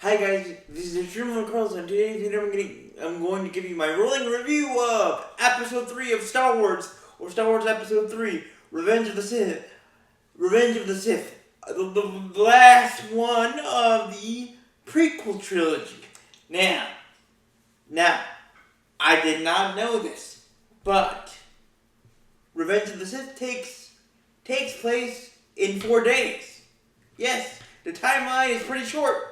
Hi guys, this is Truman Carlson, and today's video I'm going to give you my rolling review of Episode 3 of Star Wars, or Star Wars Episode 3, Revenge of the Sith. The last one of the prequel trilogy. Now, I did not know this, but Revenge of the Sith takes place in 4 days. Yes, the timeline is pretty short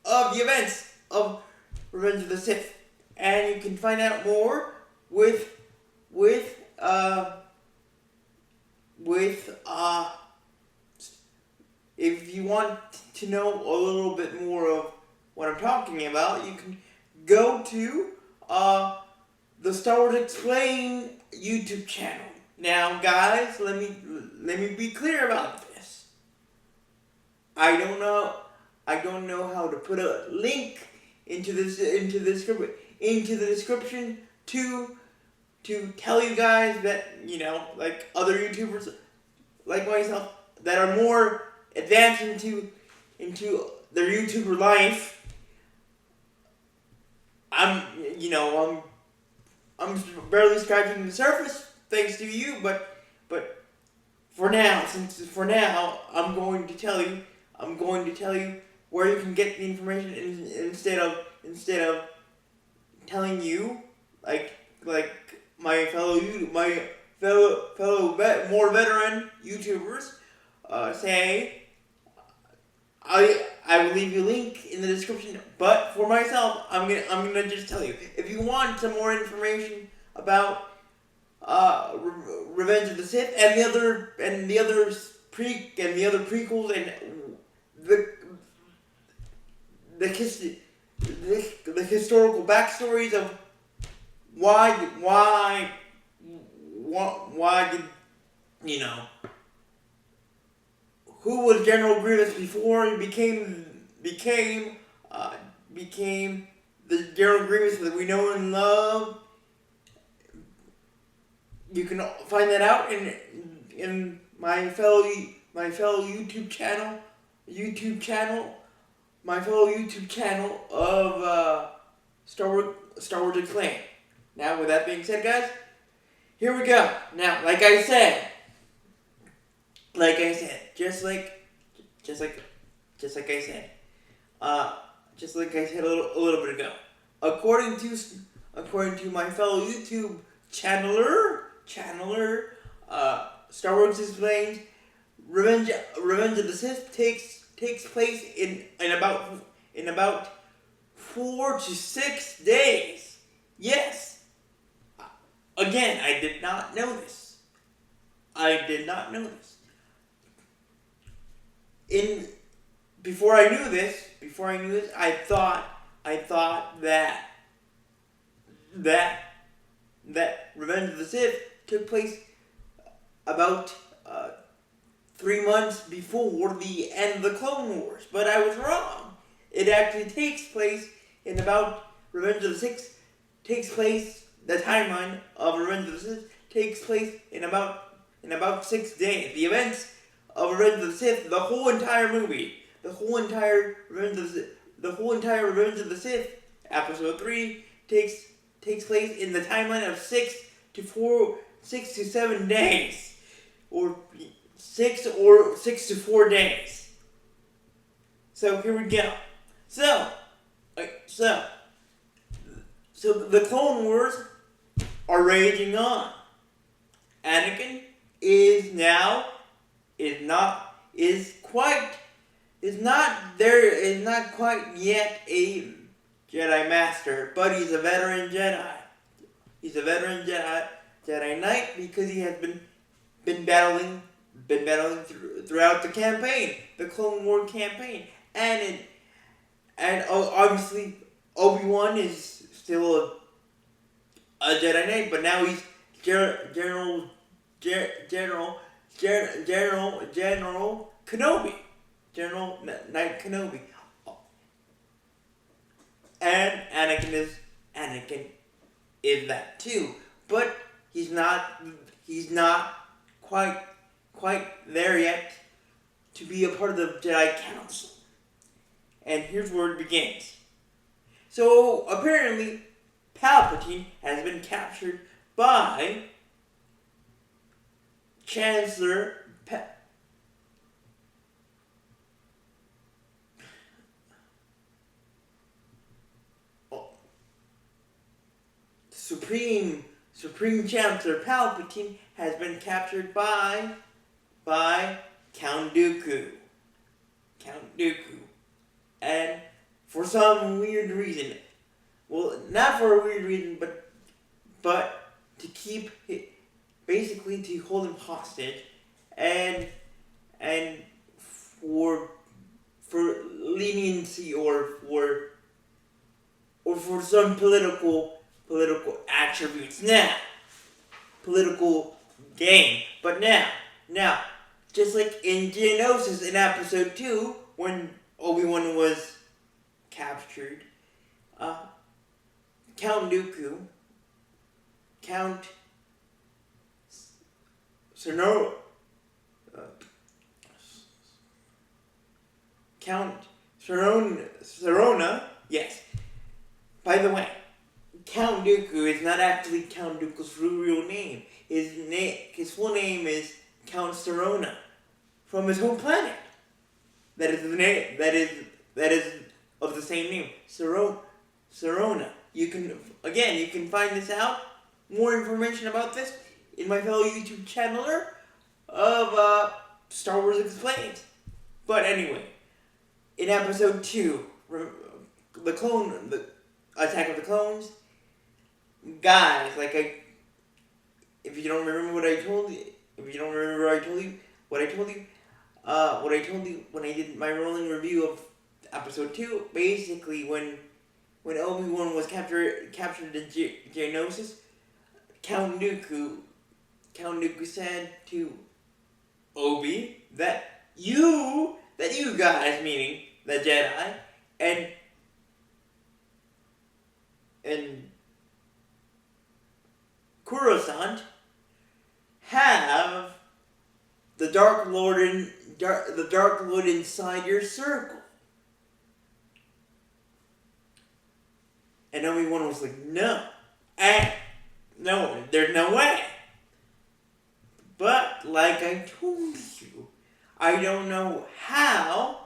of the events of Revenge of the Sith, and you can find out more if you want to know a little bit more of what I'm talking about, you can go to the Star Wars Explained YouTube channel. Now, guys, let me be clear about this. I don't know how to put a link into the description to tell you guys that, like other YouTubers like myself that are more advanced into their YouTuber life. I'm barely scratching the surface thanks to you, but for now, I'm going to tell you where you can get the information instead of telling you like my fellow more veteran YouTubers say. I will leave you a link in the description, but for myself, I'm gonna just tell you, if you want some more information about Revenge of the Sith and the other prequels and the historical backstories of why did who was General Grievous before he became the General Grievous that we know and love. You can find that out in my fellow YouTube channel, of Star Wars Explained. Now, with that being said, guys, here we go. Now, like I said, just like I said a little bit ago. According to my fellow YouTube channeler, Star Wars Explained, Revenge of the Sith takes place in about 4 to 6 days. Yes. Again, I did not know this. Before I knew this, I thought that Revenge of the Sith took place about 3 months before the end of the Clone Wars, but I was wrong. It actually takes place in about the timeline of Revenge of the Sith takes place in about 6 days. The events of Revenge of the Sith, the whole entire movie, the whole entire Revenge of the Sith, Episode 3 takes place in the timeline of 6 to 7 days, or 6 to 4 days. So here we go. So the Clone Wars are raging on. Anakin is not quite yet a Jedi Master, but he's a veteran Jedi. He's a veteran Jedi Knight because he has been battling throughout the campaign, the Clone War campaign, and obviously Obi-Wan is still a Jedi Knight, but now he's General Kenobi, General Knight Kenobi, and Anakin is that too, but he's not quite there yet to be a part of the Jedi Council. and here's where it begins. So apparently, Palpatine has been captured by Chancellor Supreme Chancellor Palpatine has been captured by Count Dooku. And for some weird reason, well, not for a weird reason, but to keep it, basically to hold him hostage, and for leniency or for some political attributes. Now, political gain. But now, just like in Geonosis in episode 2, when Obi-Wan was captured, Count Dooku, Count Sonora, Count Serona, yes. By the way, Count Dooku is not actually Count Dooku's real name. His full name is Count Serona, from his home planet. That is the name. That is of the same name, Serona. You can find this out. More information about this in my fellow YouTube channeler of Star Wars Explained. But anyway, in episode 2, the Attack of the Clones, guys, if you don't remember what I told you, when I did my rolling review of episode 2, basically when Obi-Wan was captured in Geonosis, Count Dooku said to Obi that you guys, meaning the Jedi, and Coruscant, have the Dark Lord inside your circle. And Obi-Wan was like, no, there's no way. But like I told you, I don't know how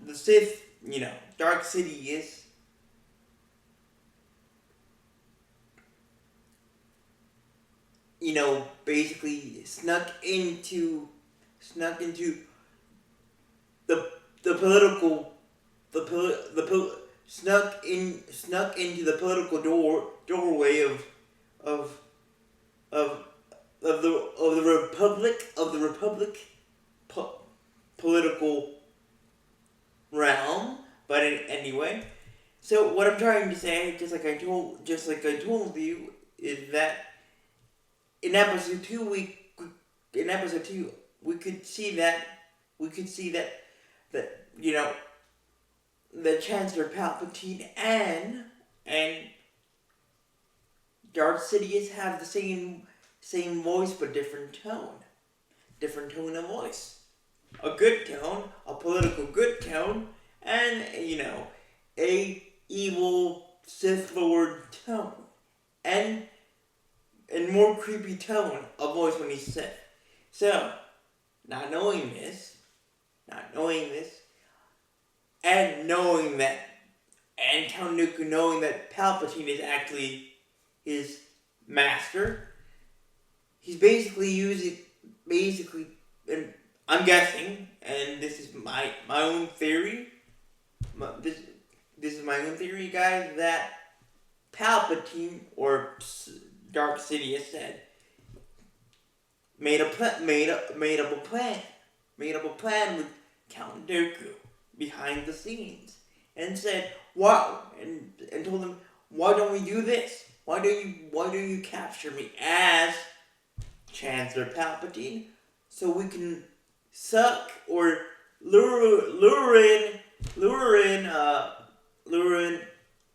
the Sith, Dark Sidious, basically snuck into the political doorway of the Republic political realm. But anyway, so what I'm trying to say, just like I told you, is that in episode 2 we could see that the Chancellor Palpatine and Darth Sidious have the same voice but different tone of voice. A good tone, a political good tone, and a evil Sith Lord tone, and more creepy tone of voice when he's Sith. So, not knowing this, and knowing that, and Count Dooku knowing that Palpatine is actually his master, he's and I'm guessing, and this is my own theory, this is my own theory, guys, that Palpatine, or Dark Sidious said, made up a plan with Count Dooku behind the scenes, and said, "Wow," and told him, "Why don't we do this? Why do you capture me as Chancellor Palpatine, so we can suck or lure in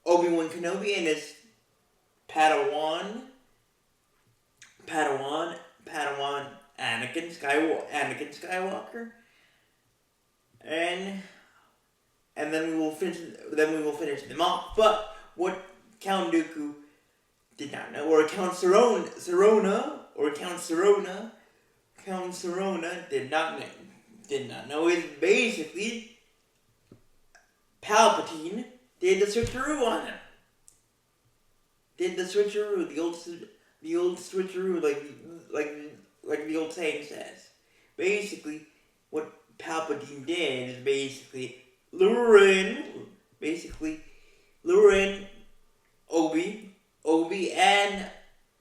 Obi-Wan Kenobi and his Padawan Padawan Anakin Skywalker, and then we will finish them off. But what Count Dooku did not know, or Count Serona did not know is basically Palpatine did the switcheroo on him. Did the switcheroo, the old switcheroo, like the old saying says. Basically, what Palpatine did is basically lure in Obi and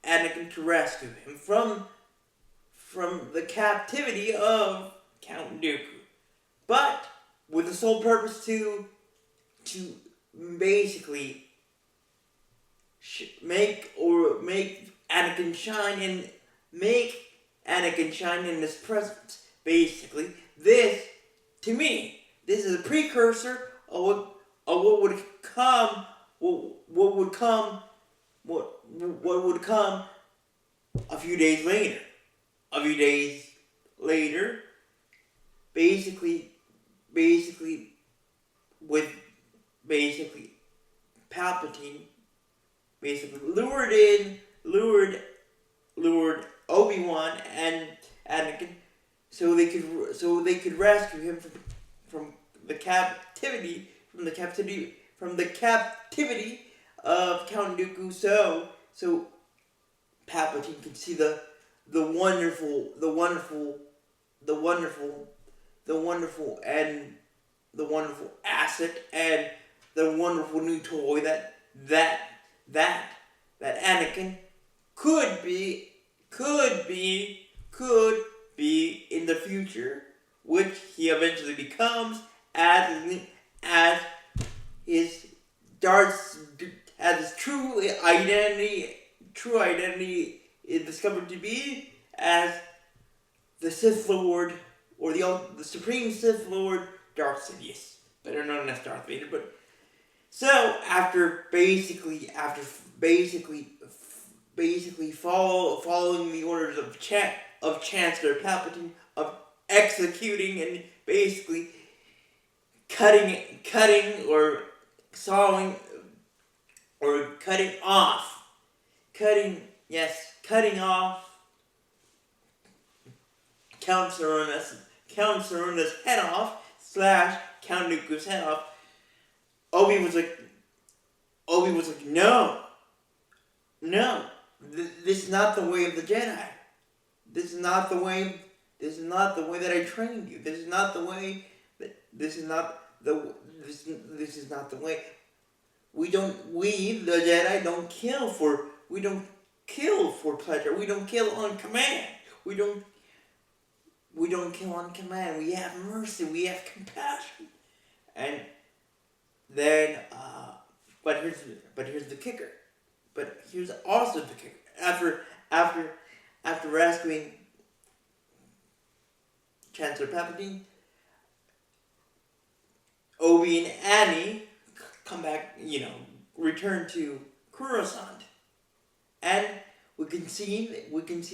Anakin to rescue him from the captivity of Count Dooku, but with the sole purpose to basically make Anakin shine in his presence. Basically, this is a precursor of what would come a few days later. Basically with Palpatine lured Obi-Wan and Anakin so they could rescue him from the captivity of Count Dooku, so Palpatine could see the wonderful asset and the wonderful new toy that Anakin could be in the future, which he eventually becomes as his true identity is discovered to be as the Sith Lord, or the Supreme Sith Lord, Darth Sidious, better known as Darth Vader. But so after basically following the orders of Chancellor Palpatine of executing and basically cutting or sawing or cutting off Count Serona's head off / Count Dooku's head off. Obi was like, no, this is not the way of the Jedi. This is not the way that I trained you. This is not the way. This is not the way. We the Jedi don't kill for pleasure. We don't kill on command. We don't kill on command. We have mercy. We have compassion. And then, but here's the kicker. But here's also the kicker. After rescuing Chancellor Palpatine, Obi and Annie come back, return to Coruscant, and we can see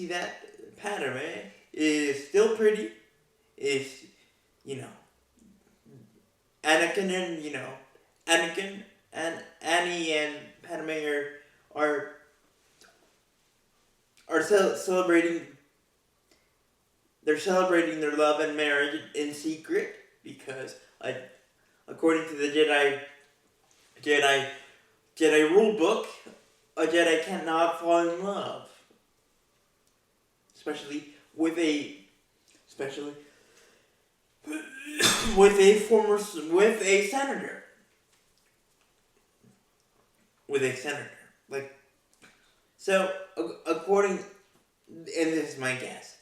that Padme is still pretty. Is Anakin and Annie and Padme are celebrating. They're celebrating their love and marriage in secret because, according to the Jedi rule book, a Jedi cannot fall in love, especially with a senator. So according, and this is my guess.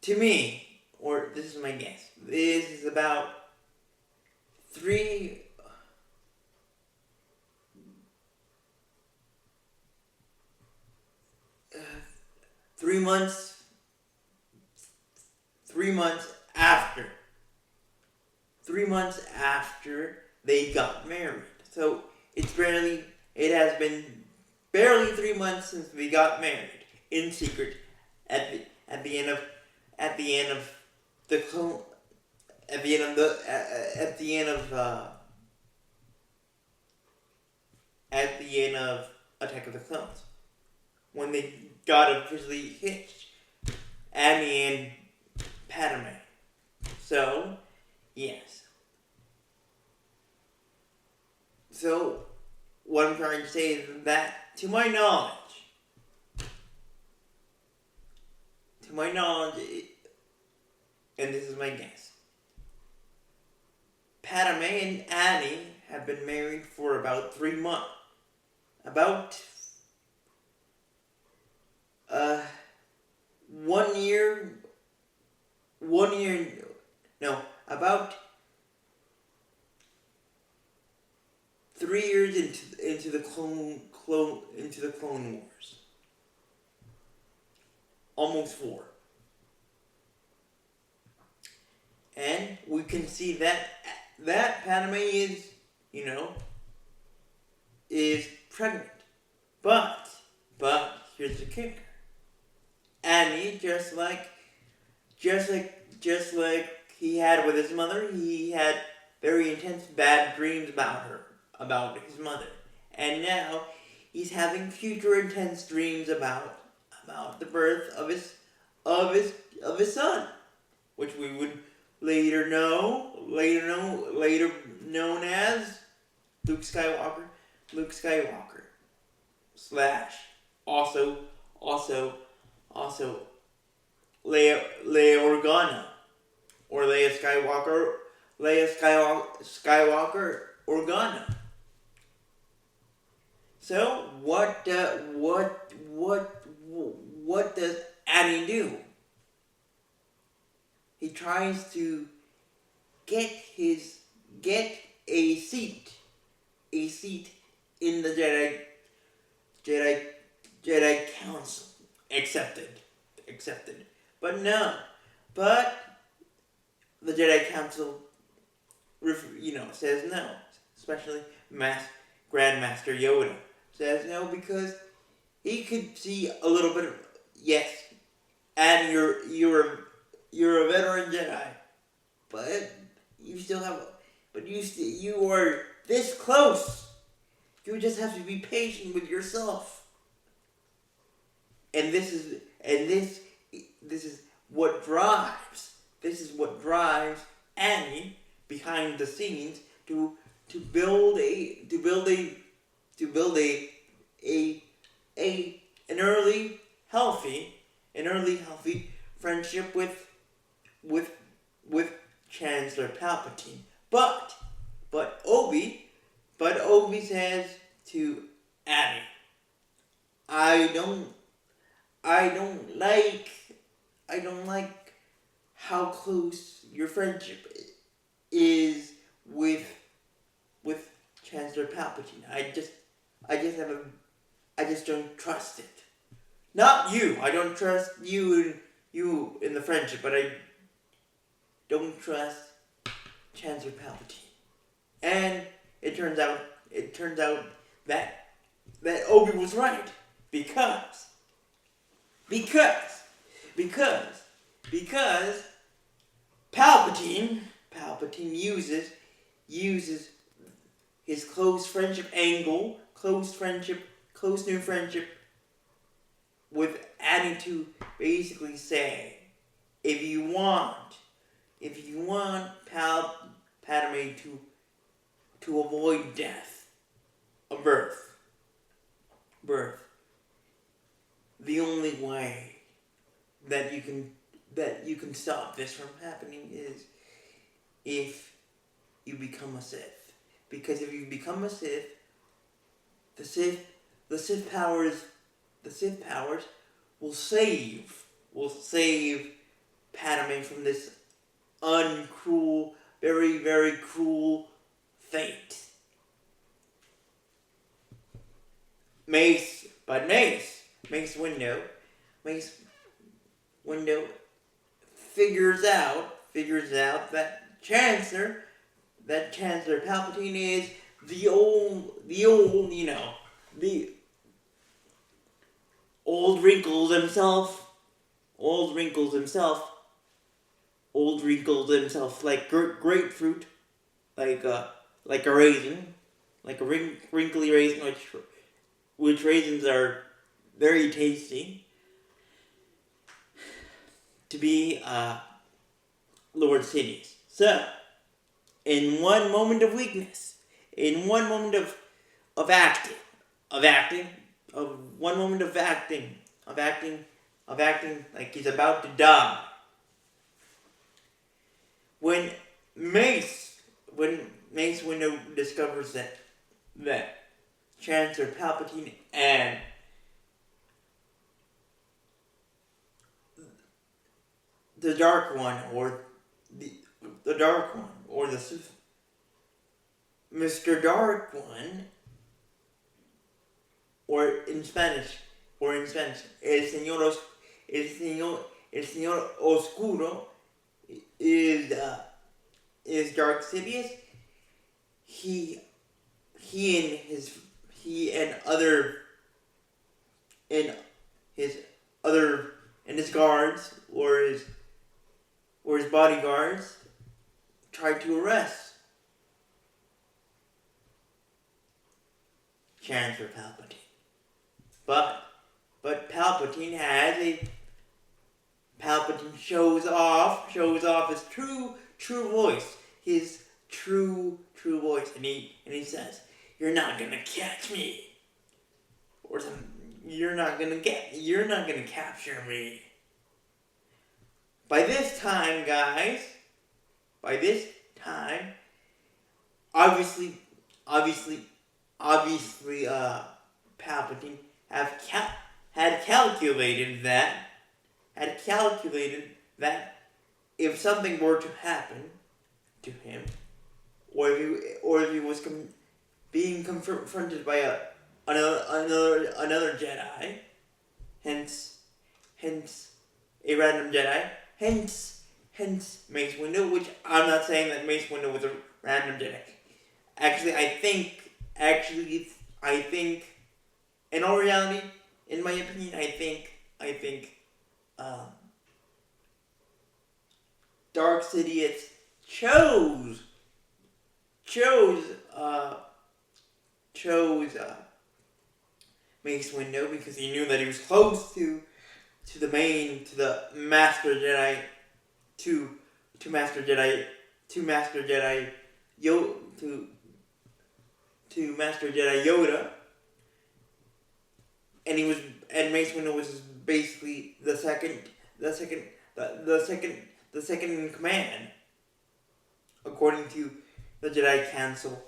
To me, or this is my guess, this is about 3 months. 3 months after. 3 months after they got married. So it has been barely 3 months since they got married. in secret at the end of at the end of the clone at the end of the at the end of at the end of Attack of the Clones, when they got officially hitched, Annie and Padme. So, yes. So, what I'm trying to say is that, to my knowledge, and this is my guess, Padme and Annie have been married for about 3 months. About 1 year, no, about 3 years into the Clone Wars. Almost 4. And we can see that Padme is pregnant. But here's the kicker. Annie, just like he had with his mother, he had very intense bad dreams about his mother. And now he's having future intense dreams about the birth of his son, which we would later known as Luke Skywalker / also Leia Organa, or Leia Skywalker Organa. So what does Annie do? He tries to get a seat in the Jedi Council. Accepted. But no. But the Jedi Council, says no. Especially Grandmaster Yoda says no, because he could see a little bit of, yes, and you're a veteran Jedi, but you are this close. You just have to be patient with yourself. And this is what drives Annie behind the scenes to build an early healthy friendship with Chancellor Palpatine. But Obi says to Annie, I don't like how close your friendship is with Chancellor Palpatine. I just don't trust it. Not you. I don't trust you in the friendship, but I don't trust Chancellor Palpatine. And it turns out that Obi was right, because Palpatine uses his close friendship angle, close new friendship with Annie to basically say, if you want Padme to avoid death, a birth, the only way that you can stop this from happening is if you become a Sith. Because if you become a Sith, the Sith powers will save Padme from this very, very cruel fate. Mace Windu figures out that Chancellor Palpatine is the old Old Wrinkles himself, Old Wrinkles himself, Old Wrinkles himself, like grapefruit, like a raisin, like a wrinkly raisin, which raisins are very tasty. To be Lord Sidious. So, in one moment of weakness, in one moment of acting, of one moment of acting like he's about to die. When Mace Windu discovers that Chancellor Palpatine and the Dark One, or the Dark One, or the Mr. Dark One, or in Spanish, el Señor Oscuro, is Dark Sidious. He and his guards, or his bodyguards, tried to arrest Chancellor Palpatine. But Palpatine shows off his true voice, his true voice, and he says, "You're not gonna catch me," or something. You're not gonna capture me. By this time, guys, obviously, Palpatine had calculated that if something were to happen to him, or if he was being confronted by another Jedi, hence a random Jedi, hence Mace Windu, which I'm not saying that Mace Windu was a random Jedi. Actually, I think, in all reality, in my opinion, I think, Dark Sidious chose Mace Windu because he knew that he was close to the Master Jedi, to Master Jedi Yoda, and Mace Windu was basically the second in command, according to the Jedi Council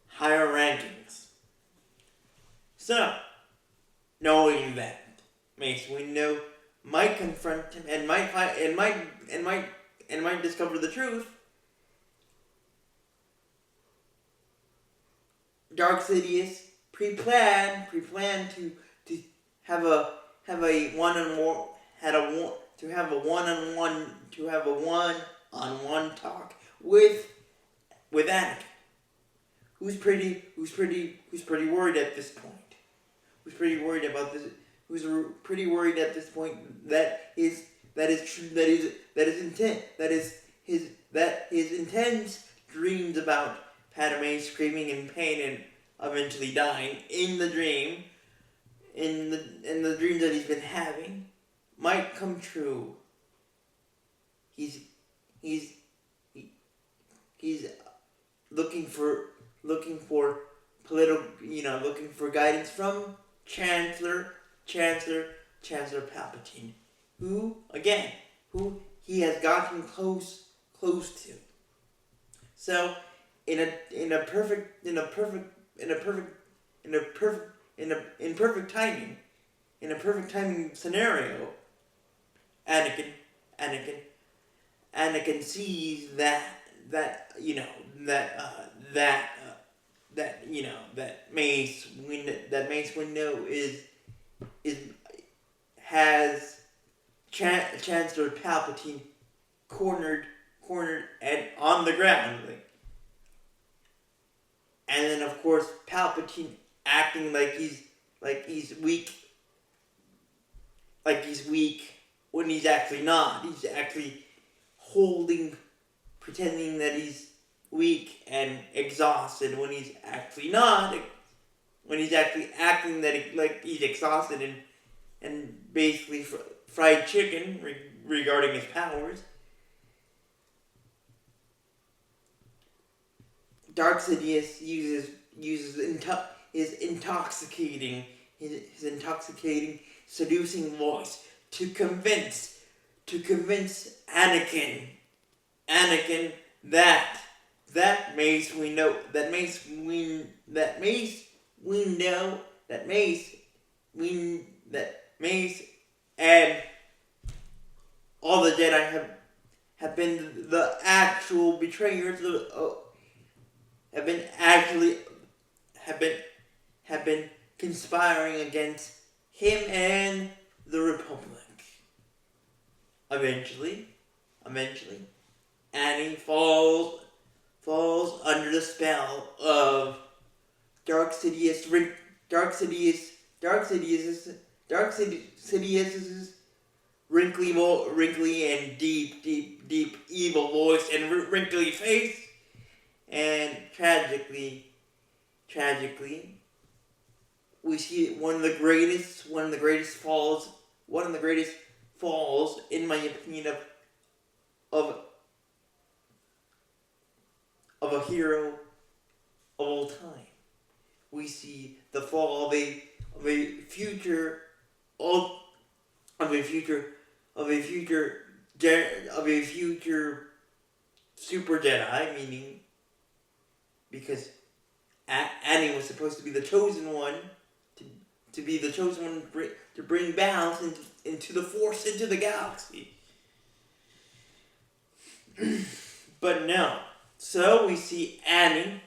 higher rankings. So, knowing that Mace Windu might confront him and might discover the truth, Dark Sidious pre-planned to have a one-on-one talk with Anakin, who's pretty worried at this point. Who's pretty worried at this point that his intense dreams about Padme screaming in pain and eventually dying in the dreams that he's been having might come true. He's looking for guidance from Chancellor Palpatine, who he has gotten close to. So in perfect timing scenario, Anakin sees that Mace Windu has Chancellor Palpatine cornered and on the ground, and then of course Palpatine acting like he's weak, he's weak when he's actually not. He's actually pretending that he's weak and exhausted when he's actually not. When he's actually acting like he's exhausted and basically fried chicken regarding his powers. Dark Sidious uses his intoxicating seducing voice to convince Anakin that Mace and all the Jedi have been the actual betrayers have been conspiring against him and the Republic. Eventually, Annie falls under the spell of Dark Sidious's wrinkly and deep evil voice and wrinkly face, and tragically, we see one of the greatest falls, in my opinion, of a hero of all time. We see the fall of a future super Jedi, meaning because Annie was supposed to be the chosen one, to bring balance into the Force, into the galaxy. But no. So we see Annie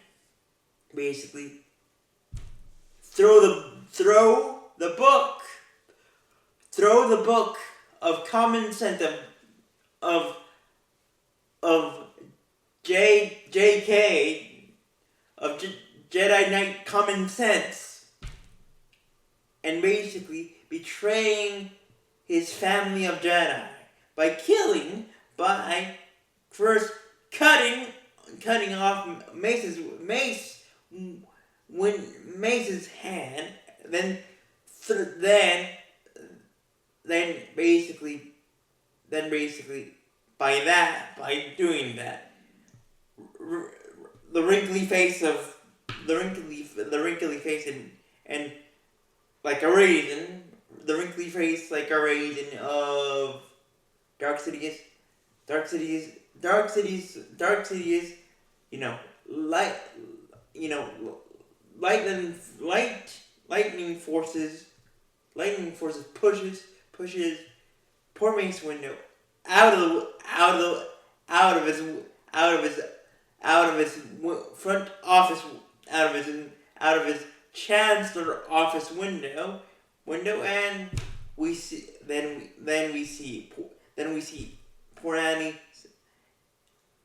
basically throw the book of common sense of JK of Jedi Knight common sense, and basically betraying his family of Jedi by first cutting off Mace's hand, then basically by doing that, the wrinkly face and like a raisin, of Dark Sidious, lightning forces pushes poor Mace Windu out of his front office, out of his chancellor office window, and we see poor Annie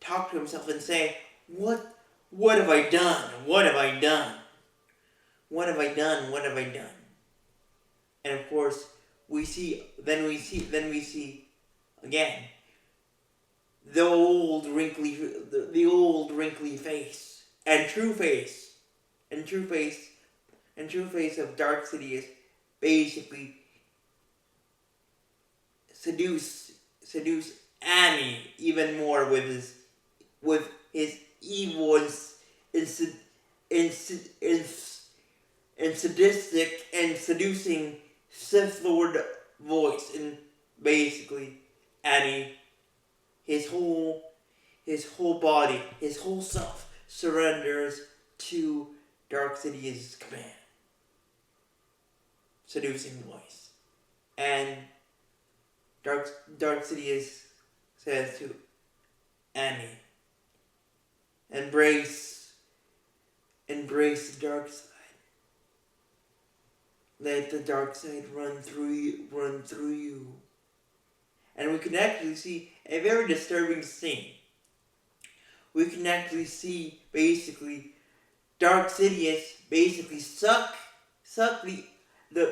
talk to himself and say, what have I done? What have I done? And of course, we see again the old wrinkly face and true face of Dark Sidious basically seduce Annie even more with his evil and sadistic and seducing Sith Lord voice, and basically Annie, his whole body, his whole self surrenders to Dark Sidious's command, seducing voice, and Dark Sidious says to Annie, embrace the dark side. Let the dark side run through you. And we can actually see a very disturbing scene. We can actually see basically Dark Sidious basically suck the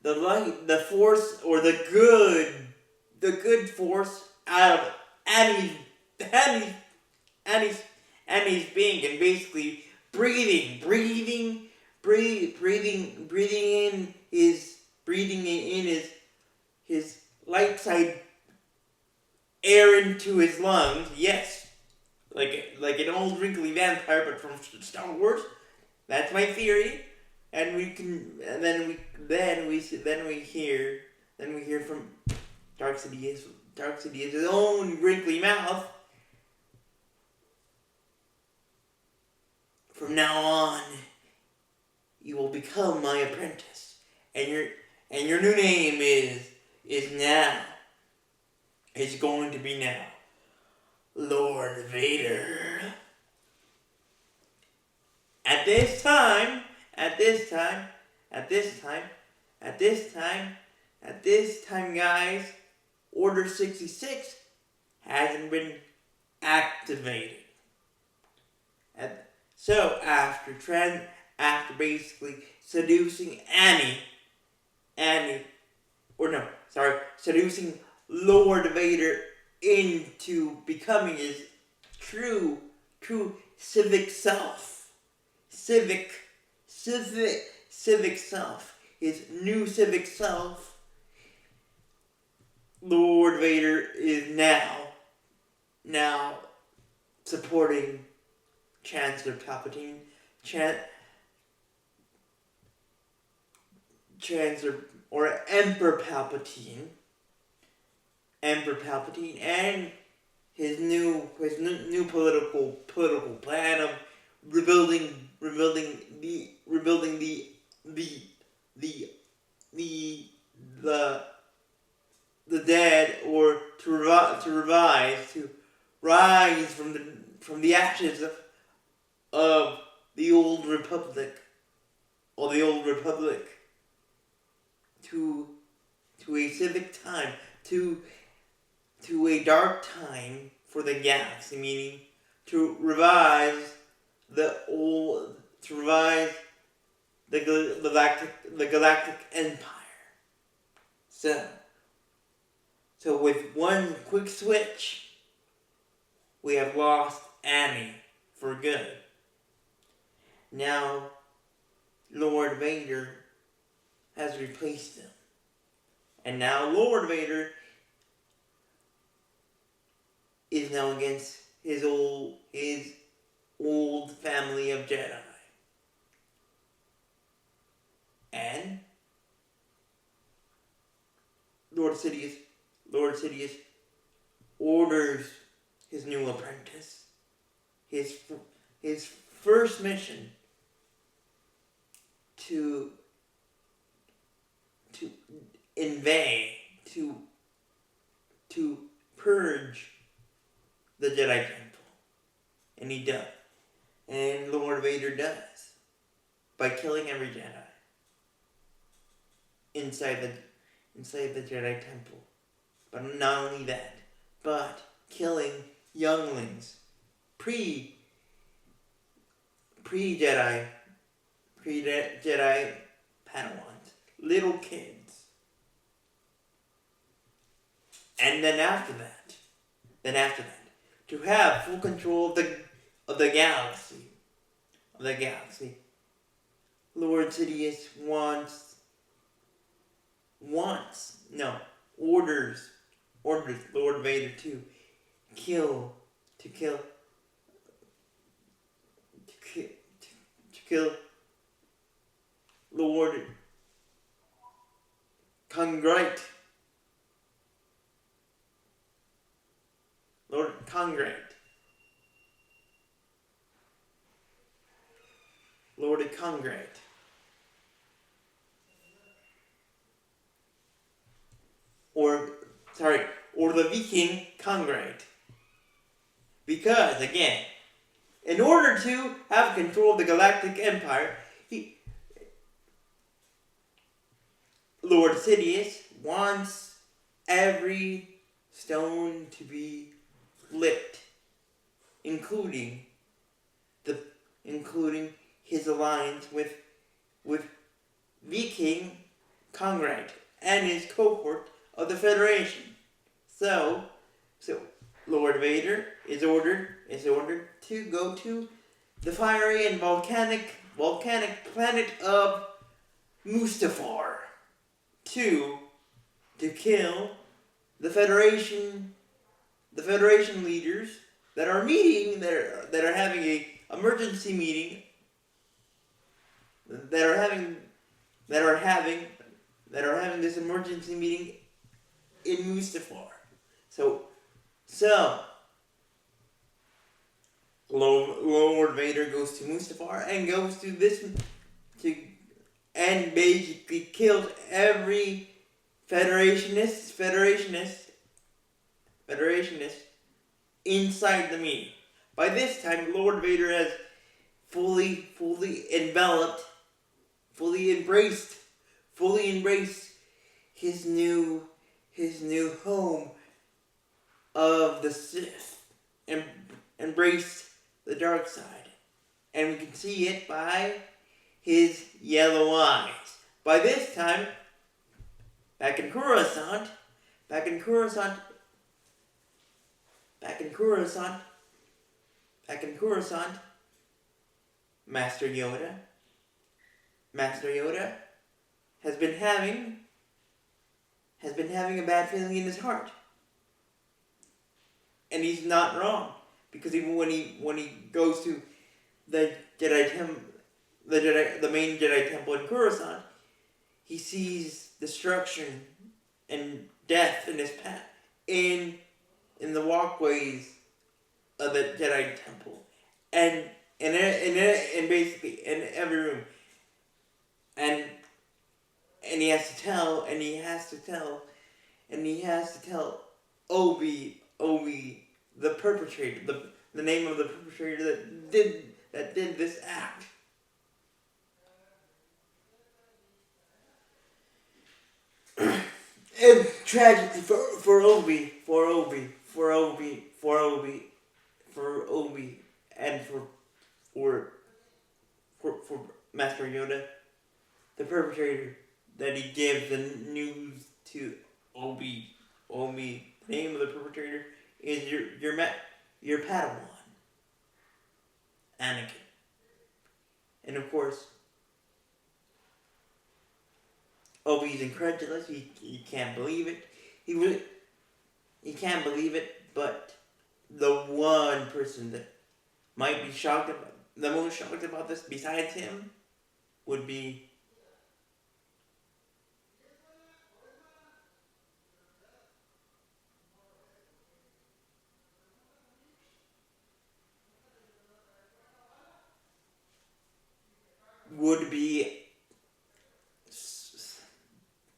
the light, the force, or the good force out of Annie's being, and basically breathing in his light side air into his lungs. Yes, like an old wrinkly vampire, but from Star Wars. That's my theory. And then we hear from Dark Sidious's own wrinkly mouth. From now on, you will become my apprentice, and your new name is going to be now Lord Vader. At this time, guys, Order 66 hasn't been activated. So after basically seducing seducing Lord Vader into becoming his true civic self, his new civic self, Lord Vader is now supporting Chancellor Palpatine, Chancellor or Emperor Palpatine, and his new political plan of rebuilding the dead, or to rise from the ashes of the old republic, to a civic time, to a dark time for the galaxy, meaning to revise the galactic empire. So with one quick switch, we have lost Annie for good. Now, Lord Vader has replaced him. And now Lord Vader is now against his old family of Jedi. And Lord Sidious orders his new apprentice, his first mission, to invade, to purge the Jedi Temple. And he does. And Lord Vader does. By killing every Jedi inside the Jedi Temple. But not only that, but killing younglings, pre-Jedi Padawans, little kids. And then after that, to have full control of the galaxy, Lord Sidious orders Lord Vader to kill Lord Congrate. Or the Viking Congrate. Because, again, in order to have control of the Galactic Empire, Lord Sidious wants every stone to be flipped, including his alliance with Viking Conrad and his cohort of the Federation. So Lord Vader is ordered to go to the fiery and volcanic planet of Mustafar to kill the Federation leaders that are meeting that are having a emergency meeting that are having this emergency meeting in Mustafar. So Lord Vader goes to Mustafar and goes to and basically kills every Federationist inside the meeting. By this time, Lord Vader has fully enveloped, fully embraced his new home of the Sith, and embraced the dark side, and we can see it by his yellow eyes. By this time, back in Coruscant, Master Yoda has been having a bad feeling in his heart. And he's not wrong, because even when he goes to the main Jedi temple in Coruscant, he sees destruction and death in his path in the walkways of the Jedi temple, and basically in every room, and he has to tell Obi the perpetrator, the name of the perpetrator that did this act. And tragically for Obi, and for Master Yoda, the perpetrator that he gives the news to Obi, the name of the perpetrator is your Padawan, Anakin. And of course, Obi's incredulous. He can't believe it. He can't believe it. But the one person that might be the most shocked about this, besides him, would be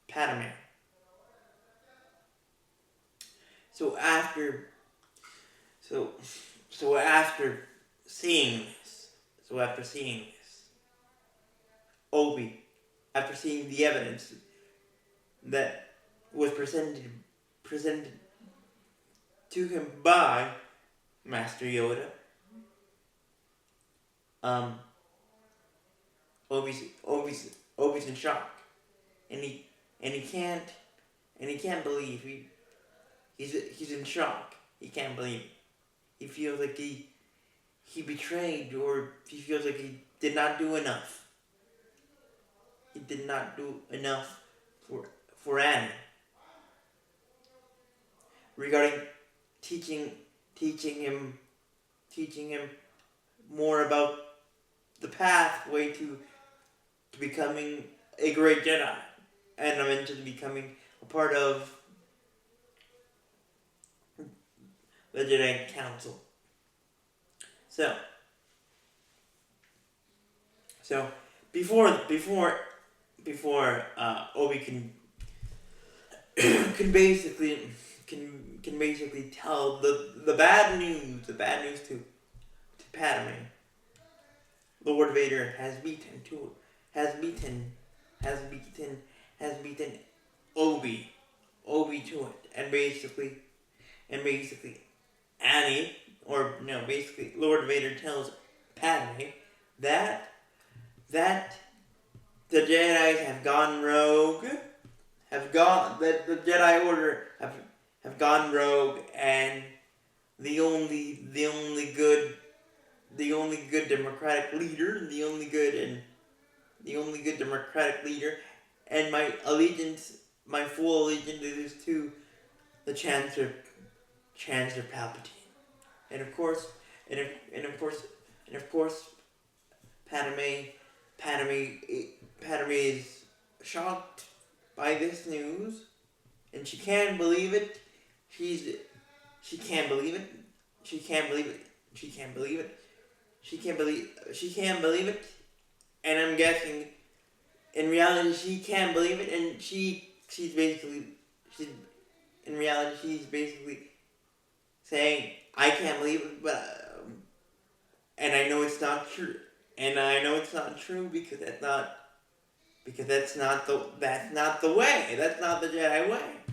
Padme. So after seeing this, Obi, after seeing the evidence that was presented to him by Master Yoda, Obi's in shock, and he can't believe he's in shock. He can't believe it. He feels like he betrayed, or he feels like he did not do enough. He did not do enough for Annie. Regarding teaching him more about the pathway to becoming a great Jedi, and eventually becoming a part of the Jedi Council. So before Obi can basically tell the bad news to Padme, Lord Vader has beaten Obi to it, and basically Annie, Lord Vader tells Padme that the Jedi's have gone rogue, the Jedi Order have gone rogue, and the only good democratic leader, the only good democratic leader, and my full allegiance is to the Chancellor Palpatine, and of course, Padme is shocked by this news, and she can't believe it. She can't believe it. She can't believe it. She can't believe it. She can't believe it. And I'm guessing, in reality, she can't believe it, and she's basically saying, "I can't believe it," but and I know it's not true. And I know it's not true because that's not the way. That's not the Jedi way.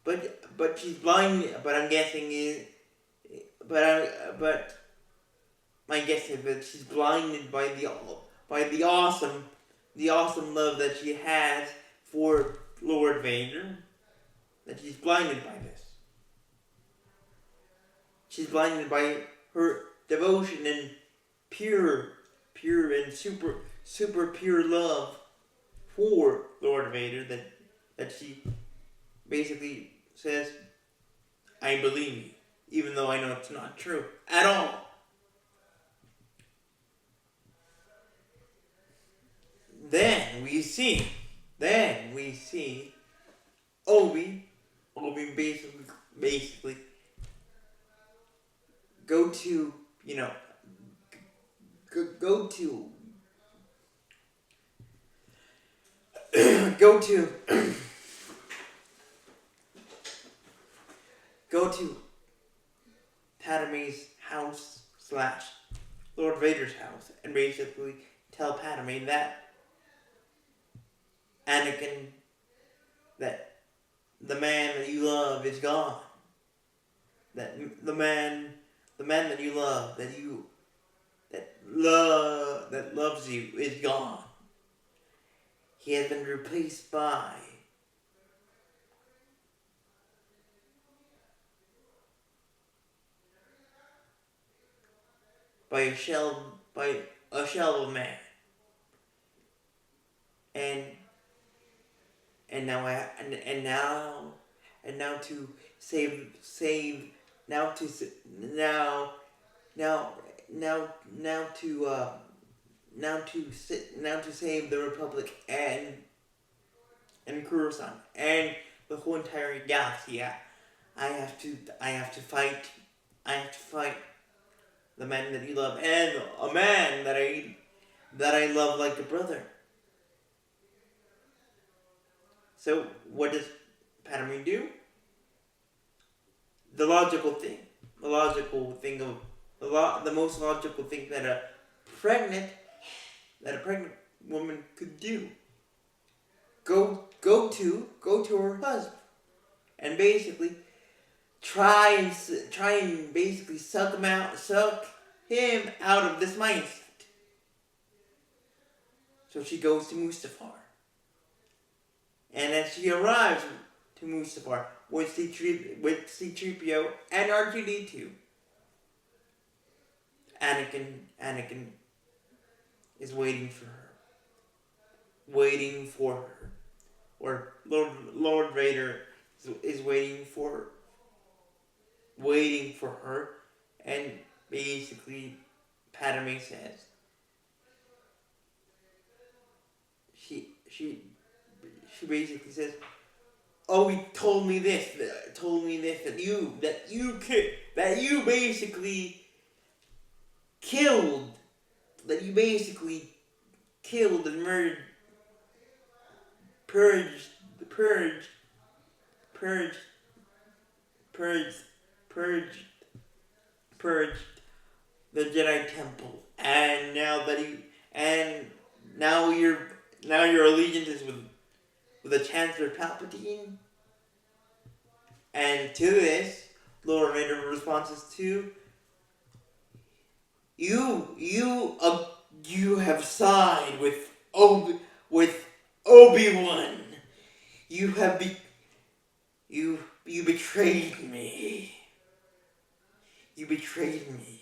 But she's blind. But I'm guessing but my guess is that she's blinded by the awesome love that she has for Lord Vader. That she's blinded by this. She's blinded by her devotion and pure and super pure love for Lord Vader, that she basically says, "I believe you," even though I know it's not true at all. Then we see Obi basically go to Padme's house / Lord Vader's house, and basically tell Padme that Anakin, that the man that you love is gone. That the man that you love, that loves you, is gone. He has been replaced by a shell of a man. And now to save the Republic and Coruscant and the whole entire galaxy. I have to fight the man that you love, and a man that I love like a brother. So what does Padme do? The most logical thing that a pregnant woman could do. Go to her husband and basically try and basically suck him out of this mindset. So she goes to Mustafar. And as she arrives to Mustafar with C-3PO and R2-D2, Anakin is waiting for her. Or Lord Vader is waiting for her, and basically Padme says she basically says, "Oh, he told me this that you basically killed and murdered, purged the Jedi Temple, and now your allegiance is with the Chancellor Palpatine." And to this, Lord Vader responds to, you have sided with with Obi-Wan. You have you betrayed me. You betrayed me.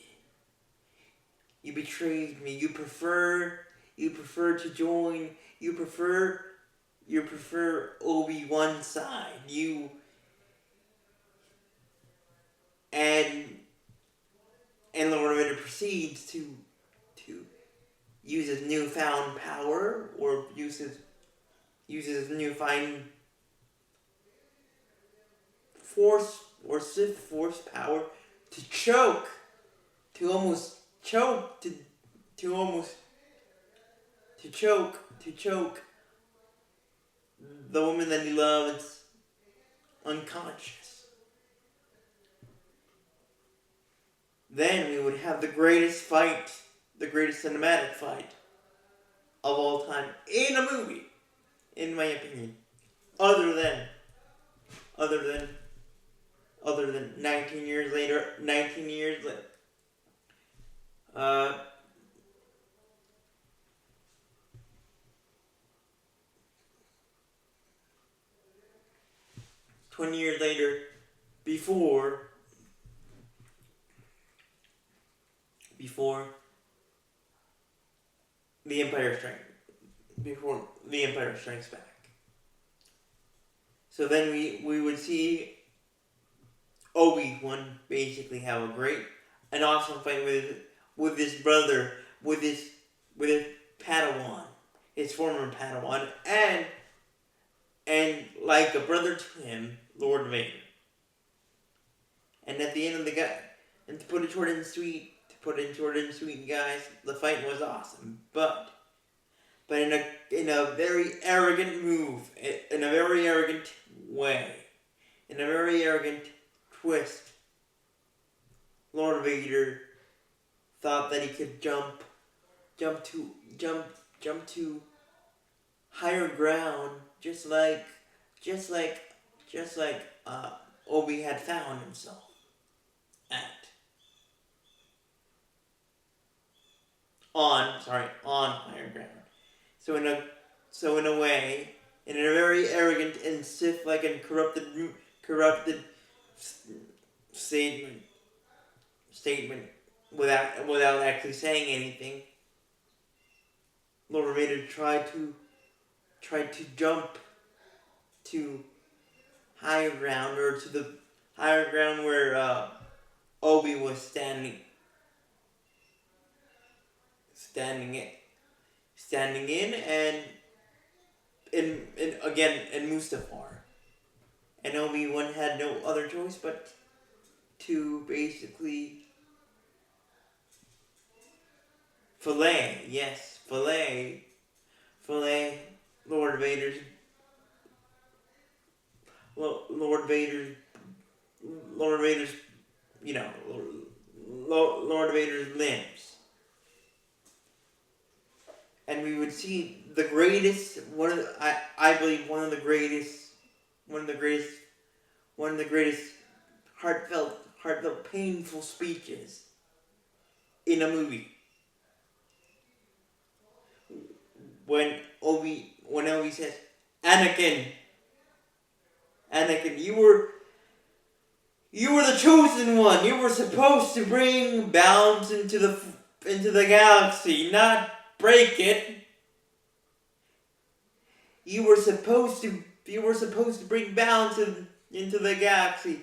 You betrayed me. You prefer to join. You prefer Obi-Wan's side. And Lord Vader proceeds to use his newfound power, or uses his newfound force or Sith force power to choke, to choke the woman that he loves unconscious. Then we would have the greatest fight, the greatest cinematic fight of all time in a movie, in my opinion. Other than 19 years later, 20 years later, before the Empire Strikes Back. So then we would see Obi-Wan basically have an awesome fight with his brother, with his Padawan, his former Padawan, and like a brother to him, Lord Vader. And at the end of and to put it short and sweet, guys, the fight was awesome, but in a very arrogant move, in a very arrogant way, in a very arrogant twist, Lord Vader thought that he could jump to higher ground, just like Obi had found himself at. On higher ground. So in a way, in a very arrogant and Sith-like and corrupted statement without actually saying anything, Lord Vader tried to jump to higher ground, or to the higher ground where Obi was standing in Mustafar. And Obi-Wan had no other choice but to basically fillet Lord Vader's limbs. And we would see the greatest, I believe one of the greatest heartfelt, painful speeches in a movie. When Obi says, Anakin, you were the chosen one. You were supposed to bring balance into the galaxy, not break it. You were supposed to bring balance into the galaxy,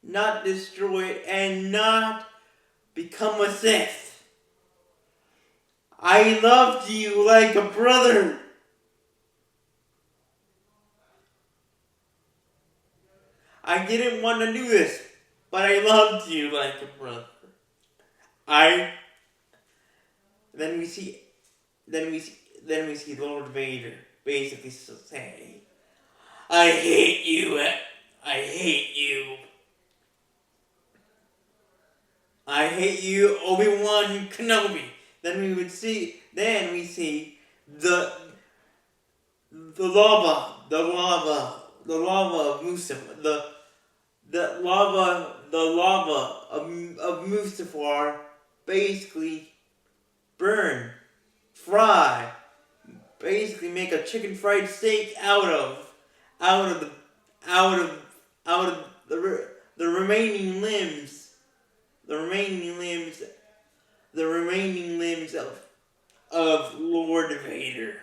not destroy it, and not become a Sith. I loved you like a brother. I didn't want to do this, but I loved you like a brother. Then we see Lord Vader basically say, I hate you. I hate you, Obi-Wan Kenobi. Then we see the lava of Mustafar, the lava of Mustafar basically burn, fry basically make a chicken fried steak out of the out of out of the remaining limbs, the remaining limbs, the remaining limbs of Lord Vader.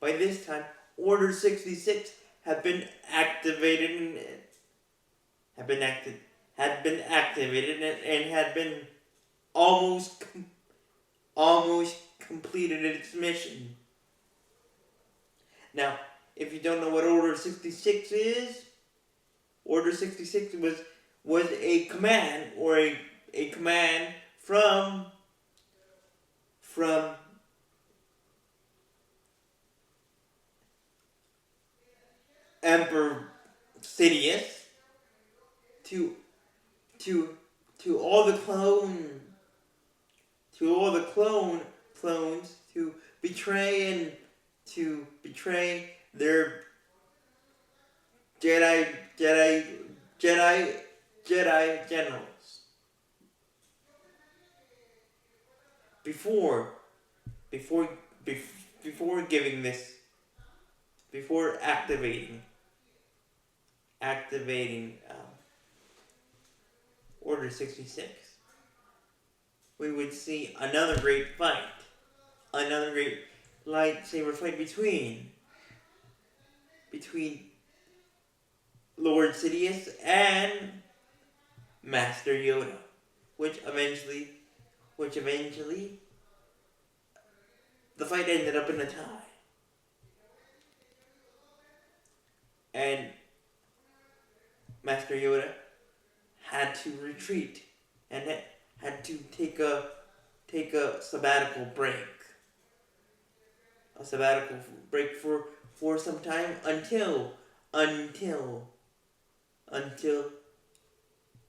By this time, Order 66 had been activated and had been almost completed its mission. Now, if you don't know what Order 66 is, Order 66 was a command or a command from Emperor Sidious to all the clones to betray their Jedi generals. Before activating Order 66, we would see another great lightsaber fight between Lord Sidious and Master Yoda, which eventually the fight ended up in a tie. And Master Yoda had to retreat and had to take a sabbatical break. A sabbatical break for some time until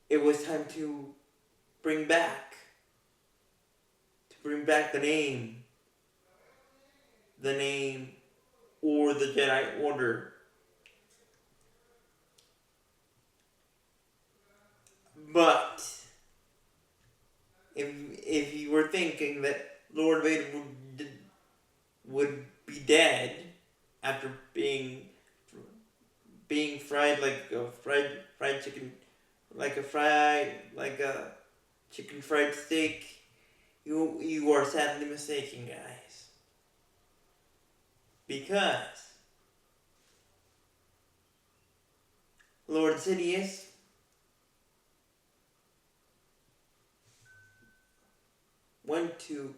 it was time to bring back the name or the Jedi Order. But if you were thinking that Lord Vader would be dead after being fried like a fried chicken, like a chicken fried steak, you are sadly mistaken, guys. Because Lord Sidious went to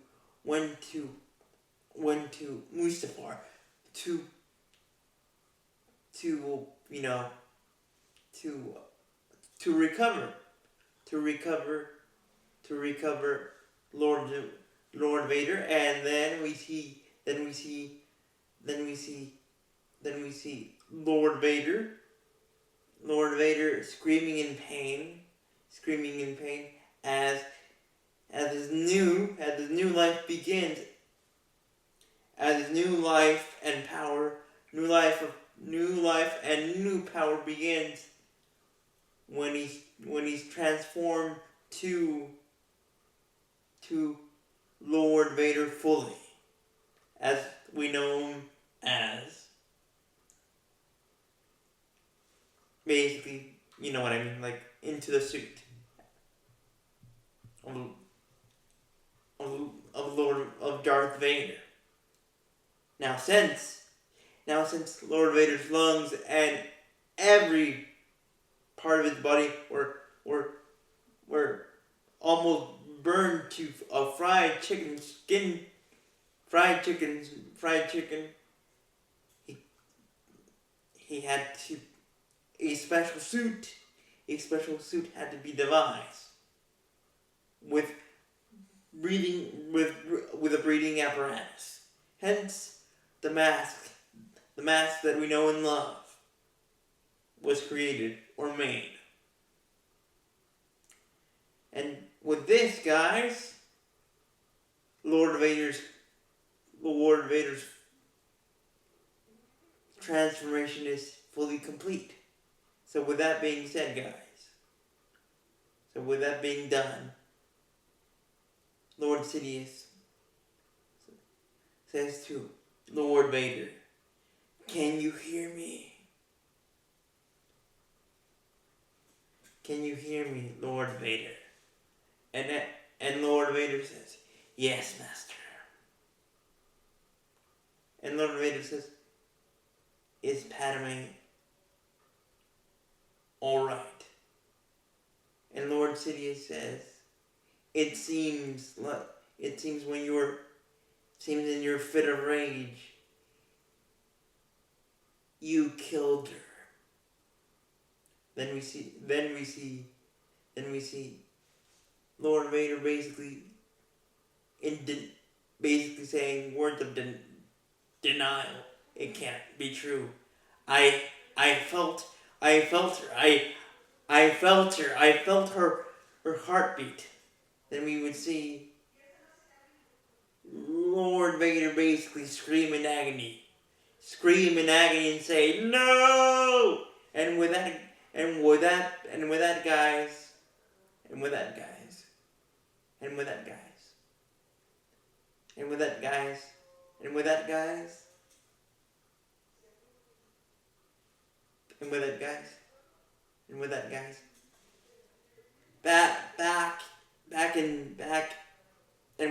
Mustafar to recover Lord Vader, and then we see Lord Vader screaming in pain as his new life begins, as his new life and new power begins when he's transformed to Lord Vader fully, as we know him as. Basically, you know what I mean, like into the suit of Darth Vader. Now since Lord Vader's lungs and every part of his body were almost burned to a fried chicken, he had to a special suit had to be devised with a breathing apparatus. Hence, the mask that we know and love was created or made. And with this, guys, Lord Vader's transformation is fully complete. So with that being said, guys, with that being done, Lord Sidious says to Lord Vader, "Can you hear me? Can you hear me, Lord Vader?" And Lord Vader says, "Yes, Master." And Lord Vader says, "Is Padme alright?" And Lord Sidious says, It seems when seems in your fit of rage, you killed her." Then we see Lord Vader basically saying words of denial. "It can't be true. I felt her. I felt her. I felt her heartbeat." Then we would see Lord Vader basically scream in agony, and say, "No!" And with that, guys, and with that, guys, and with that, guys, and with that, guys, and with that, guys, and with that, guys, and with that, guys, back, and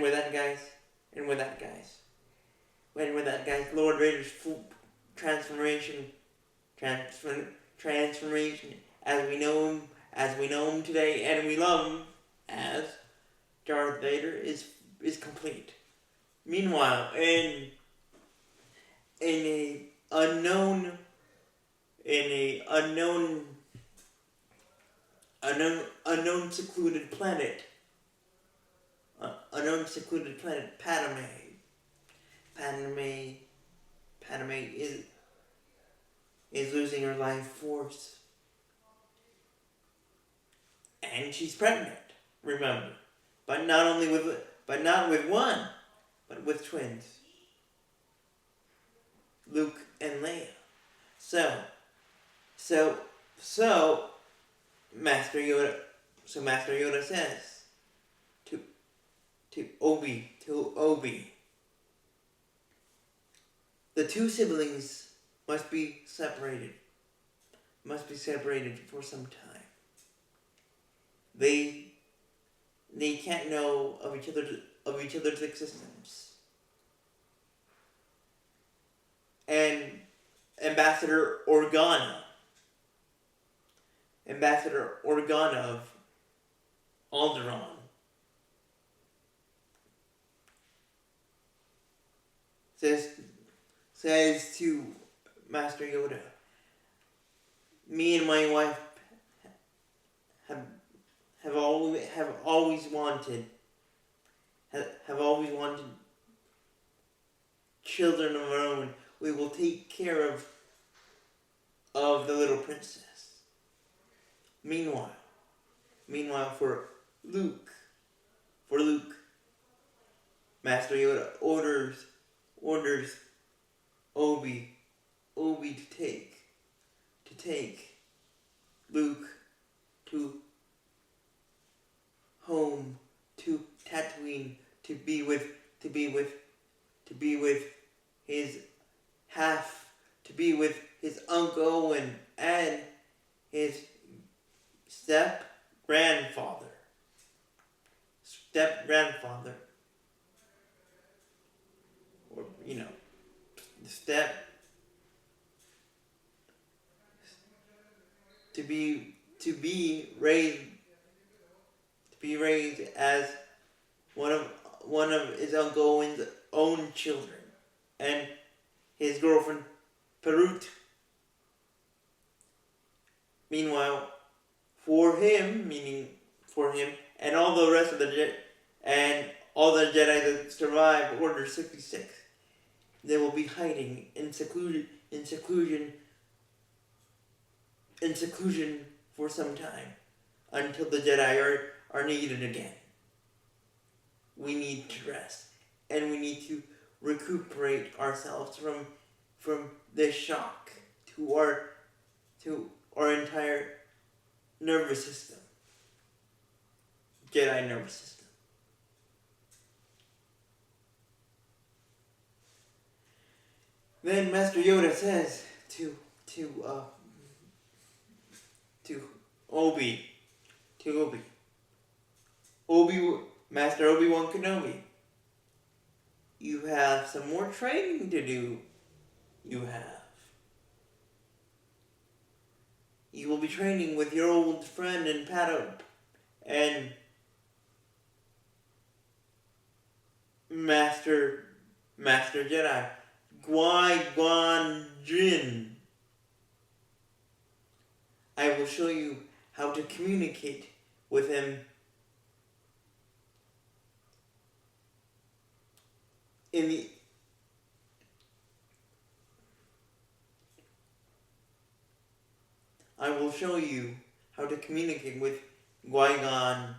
with that, guys, and with that, guys, and with that, guys, Lord Vader's full transformation, as we know him today, and we love him as Darth Vader, is complete. Meanwhile, in a unknown secluded planet, Padme is losing her life force, and she's pregnant. Remember, but not with one, but with twins, Luke and Leia. So Master Yoda says to Obi, the two siblings must be separated for some time. They can't know of each other's existence. And Ambassador Organa of Alderaan says to Master Yoda, "Me and my wife have always wanted children of our own. We will take care of the little princess." Meanwhile, for Luke, Master Yoda orders Obi to take Luke to home, to Tatooine, to be with his Uncle Owen and his step-grandfather. Or, to be raised as one of his Uncle Owen's own children, and his girlfriend Perut. Meanwhile, for him and all the rest of the Jedi that survive Order 66, they will be hiding in seclusion for some time, until the Jedi are needed again. We need to rest, and we need to recuperate ourselves from this shock to our entire nervous system, Jedi nervous system. Then Master Yoda says to Obi, Master Obi-Wan Kenobi, you have some more training to do. You will be training with your old friend and and Master Jedi, Qui-Gon Jinn. I will show you how to communicate with him I will show you how to communicate with Qui-Gon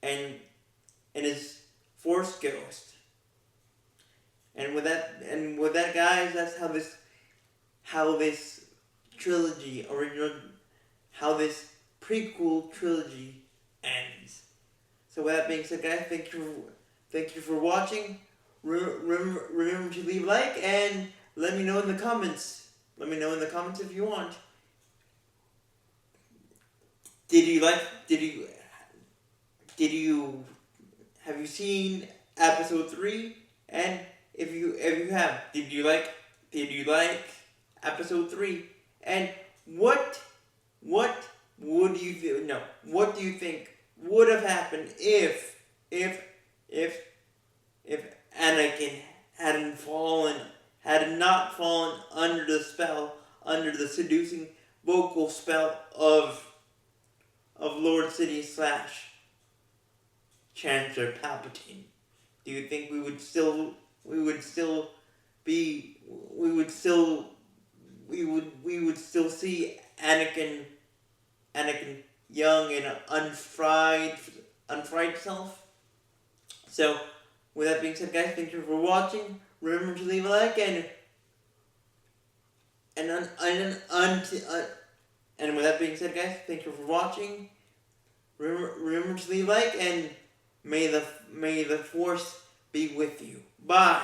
and his Force Ghost. And with that, guys, that's how this prequel trilogy ends. So with that being said, guys, thank you for watching. Remember to leave a like and let me know in the comments. Let me know in the comments if you want. Have you seen episode 3? And if you have, did you like episode 3? And what do you think would have happened if Anakin had not fallen under the seducing vocal spell of Lord Sidious / Chancellor Palpatine? Do you think we would still see Anakin young and unfried self? So, with that being said, guys, thank you for watching. Remember to leave a like and with that being said, guys, thank you for watching. Remember to leave a like and may the Force be with you. Bye.